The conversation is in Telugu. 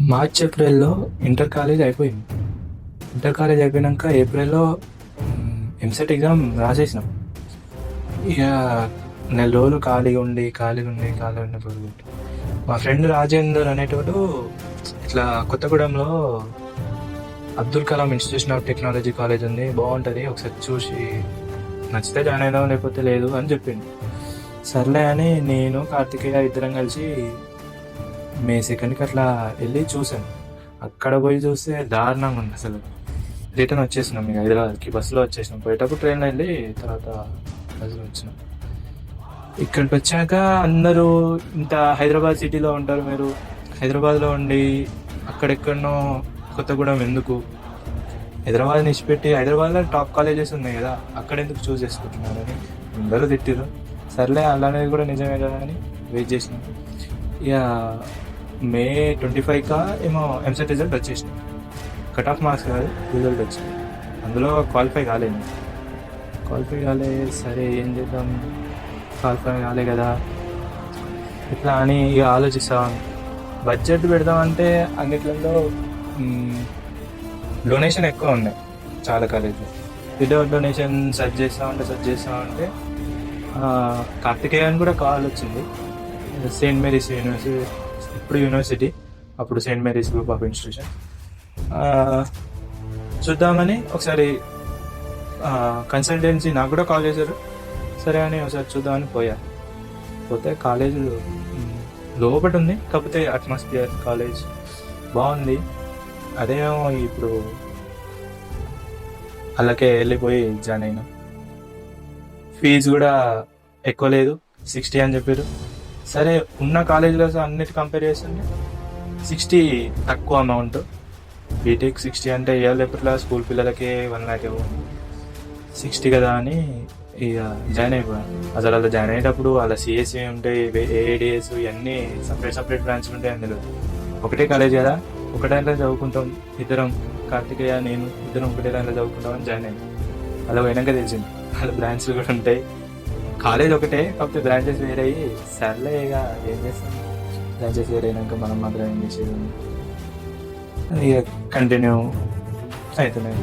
మార్చ్ ఏప్రిల్‌లో ఇంటర్ కాలేజ్ అయిపోయింది. ఇంటర్ కాలేజ్ అయిపోయినాక ఏప్రిల్‌లో ఎంసెట్ ఎగ్జామ్ రాసేసినాం. ఇక నెల రోజులు ఖాళీగా ఉన్నప్పుడు మా ఫ్రెండ్ రాజేందర్ అనేటోడు ఇట్లా కొత్తగూడెంలో Abdul Kalam institution of technology college ఉంది, బాగుంటుంది, ఒకసారి చూసి నచ్చితే జాయిన్ అయిదాం లేకపోతే లేదు అని చెప్పిండు. సర్లే అని నేను కార్తికేయ ఇద్దరం కలిసి మే 2కి అట్లా వెళ్ళి చూసాను. అక్కడ పోయి చూస్తే దారుణంగా ఉంది అసలు. రిటర్న్ వచ్చేసినాం ఇక హైదరాబాద్కి, బస్సులో వచ్చేసినాం. పోయేటప్పుడు ట్రైన్లో వెళ్ళి తర్వాత బస్సులో వచ్చినాం. ఇక్కడికి వచ్చాక అందరూ ఇంత హైదరాబాద్ సిటీలో ఉంటారు, మీరు హైదరాబాద్లో ఉండి అక్కడెక్కడనో కొత్తగూడెం ఎందుకు, హైదరాబాద్ నిడిచిపెట్టి హైదరాబాద్లో టాప్ కాలేజెస్ ఉన్నాయి కదా అక్కడ ఎందుకు చూస్ చేసుకుంటున్నారని అందరూ తిట్టిరు. సర్లే అలానేది కూడా నిజమే కదా అని వెయిట్ చేసినాం. ఇక మే 25కా ఏమో ఎంసెట్ రిజల్ట్ వచ్చేసినాయి. కట్ ఆఫ్ మార్క్స్ కాదు, రిజల్ట్ వచ్చింది. అందులో క్వాలిఫై కాలేదు. సరే ఏం చేద్దాం, క్వాలిఫై కాలే కదా ఇట్లా అని ఇక ఆలోచిస్తాం. బడ్జెట్ పెడదామంటే అన్నిట్లలో డొనేషన్ ఎక్కువ ఉన్నాయి చాలా కాలేజీలో. వితౌట్ డొనేషన్ సెర్చ్ చేస్తామంటే కార్తికేయ అని కూడా కాల్ వచ్చింది. సెయింట్ మేరీస్ యూనివర్సిటీ, ఇప్పుడు యూనివర్సిటీ, అప్పుడు Saint Mary's group of institution. చూద్దామని ఒకసారి కన్సల్టెన్సీ నాకు కూడా కాల్ చేశారు. సరే అని ఒకసారి చూద్దామని పోతే కాలేజ్ లోపట ఉంది, కాకపోతే అట్మాస్ఫియర్ కాలేజ్ బాగుంది. అదేమో ఇప్పుడు అలాగే వెళ్ళిపోయి జాయిన్ అయినా. ఫీజు కూడా ఎక్కువ లేదు, 60 అని చెప్పారు. సరే ఉన్న కాలేజీలో అన్నిటి కంపేర్ చేస్తుంటే 60 తక్కువ అమౌంట్. బీటెక్ 60 అంటే ఇవాళ ఎప్పటిలా స్కూల్ పిల్లలకి 1 lakh 60 కదా అని ఇక జాయిన్ అయిపోయాను. అసలు అలా జాయిన్ అయ్యేటప్పుడు అలా సిఎస్సి ఉంటాయి, ఏడిఎస్, ఇవన్నీ సపరేట్ బ్రాంచ్లు ఉంటాయి. అందులో ఒకటే కాలేజ్ కదా, ఒక దాంట్లో చదువుకుంటాం ఇద్దరం, కార్తికేయ నేను ఇద్దరం ఒకటే దాంట్లో చదువుకుంటామని జాయిన్ అయ్యాం. అలా పోయినాక తెలిసింది వాళ్ళ బ్రాంచ్లు కూడా ఉంటాయి. కాలేజ్ ఒకటే, కాకపోతే బ్రాంచెస్ వేరే అయ్యి సర్లే ఇక ఏం చేస్తాం, బ్రాంచెస్ వేరే అయినాక మనం మాత్రం ఏం చేసేది, ఇక కంటిన్యూ అవుతున్నాయి.